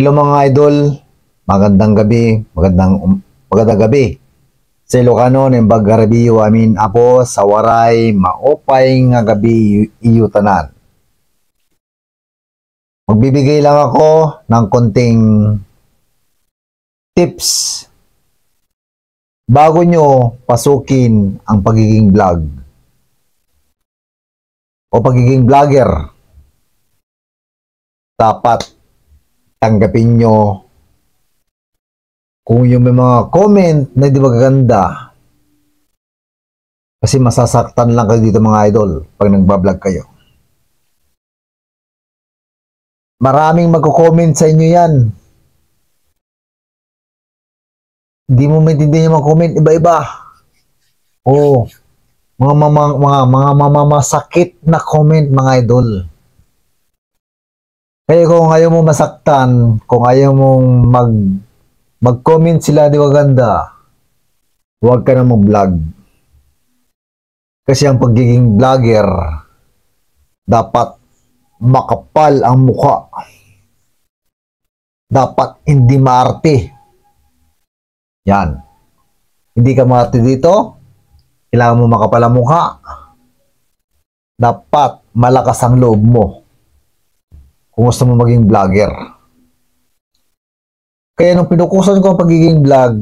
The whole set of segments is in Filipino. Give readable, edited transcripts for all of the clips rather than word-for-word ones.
Hello mga idol, magandang gabi, magandang gabi. Sa Ilocano, nembag garabiyo amin apo sa waray maopay nga gabi iyo tanan. Magbibigay lang ako ng konting tips bago nyo pasukin ang pagiging vlog o pagiging vlogger. Dapat tanggapin nyo kung yung may mga comment na di magaganda, kasi masasaktan lang kayo dito mga idol pag nagbablog kayo. Maraming magko-comment sa inyo yan. Hindi mo maintindihan yung mga comment, iba-iba. Oo, mga masakit na comment mga idol. Kaya kung ayaw mo masaktan, kung ayaw mong mag-comment sila di maganda, huwag ka na mag-vlog. Kasi ang pagiging vlogger, dapat makapal ang mukha. Dapat hindi maarte. Yan. Hindi ka maarte dito, kailangan mo makapal ang mukha. Dapat malakas ang loob mo kung gusto mo maging vlogger. Kaya nung pinukusan ko ang pagiging vlog,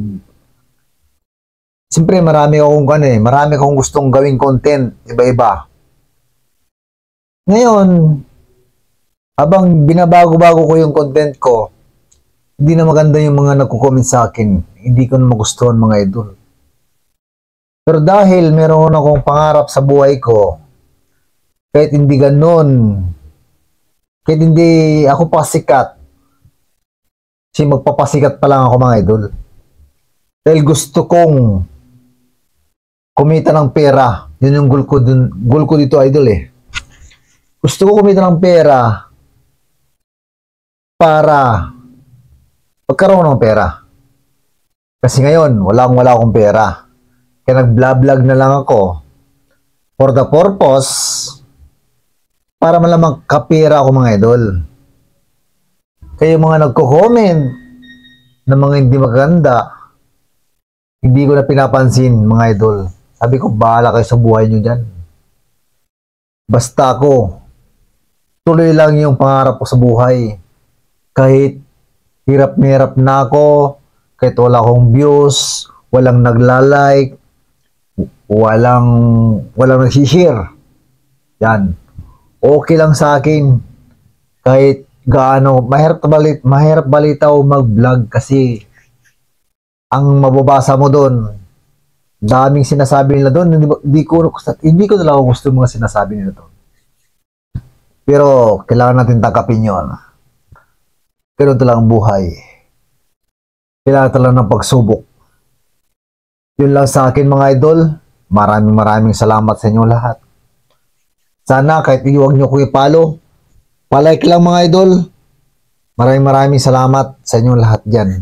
siyempre marami akong gustong gawing content, iba-iba. Ngayon, habang binabago-bago ko yung content ko, hindi na maganda yung mga nagko-comment sa akin. Hindi ko na magustuhan mga idol. Pero dahil meron akong pangarap sa buhay ko, kahit hindi ganun, kahit hindi ako pasikat, kasi magpapasikat pa lang ako mga idol. Dahil gusto kong kumita ng pera. Yun yung goal ko dito idol eh. Gusto ko kumita ng pera para magkaroon ng pera. Kasi ngayon, wala akong pera. Kaya nag-vlog na lang ako for the purpose para malamang kapira ako mga idol. Kaya yung mga nagko-comment na mga hindi maganda, hindi ko na pinapansin mga idol. Sabi ko, bahala kayo sa buhay nyo dyan. Basta ako, tuloy lang yung pangarap ko sa buhay. Kahit hirap na ako, kahit wala akong views, walang nagla-like, walang nag-share. Yan. Okay lang sa akin. Kahit gaano, mahirap balitaw mag-vlog kasi ang mababasa mo doon, daming sinasabi nila doon, hindi ko na lang gusto yung mga sinasabi nila doon. Pero kailangan natin tanggapin yun. Pero ito lang ang buhay. Kailangan ito lang ng pagsubok. Yun lang sa akin mga idol. Maraming salamat sa inyo lahat. Sana kahit huwag nyo ko i-follow, palike lang mga idol. Maraming salamat sa inyo lahat dyan.